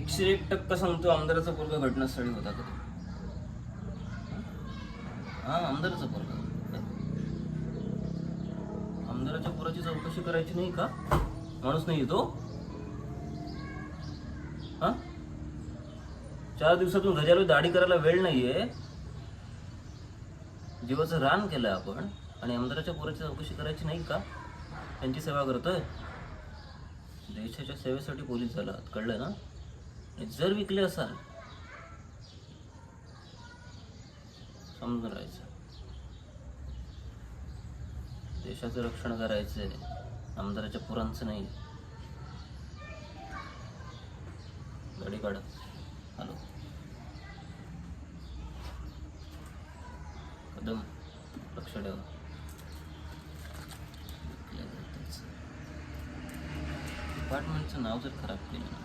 101% सांगतो, आमदाराचा पोरगा घटनास्थळी होता का? हा, आमदाराचा पोरगा. आमदाराच्या पोराची चौकशी करायची नाही का? माणूस नाही तो? हा, 4 दिवसातून गजाला दाढी करायला वेळ नाहीये. जीवाचं रान केलं आपण आणि आमदाराच्या पोराची चौकशी करायची नाही का? त्यांची सेवा करतोय. देशाच्या सेवेसाठी पोलीस झालात, कळलं ना? जर विकले असाल समजून राहायचं. देशाचं रक्षण करायचंय, आमदाराच्या पोरांचं नाही. गाडी काढा. हॅलो कदम, लक्ष ठेवा. डिपार्टमेंटचं नाव जर खराब केलं ना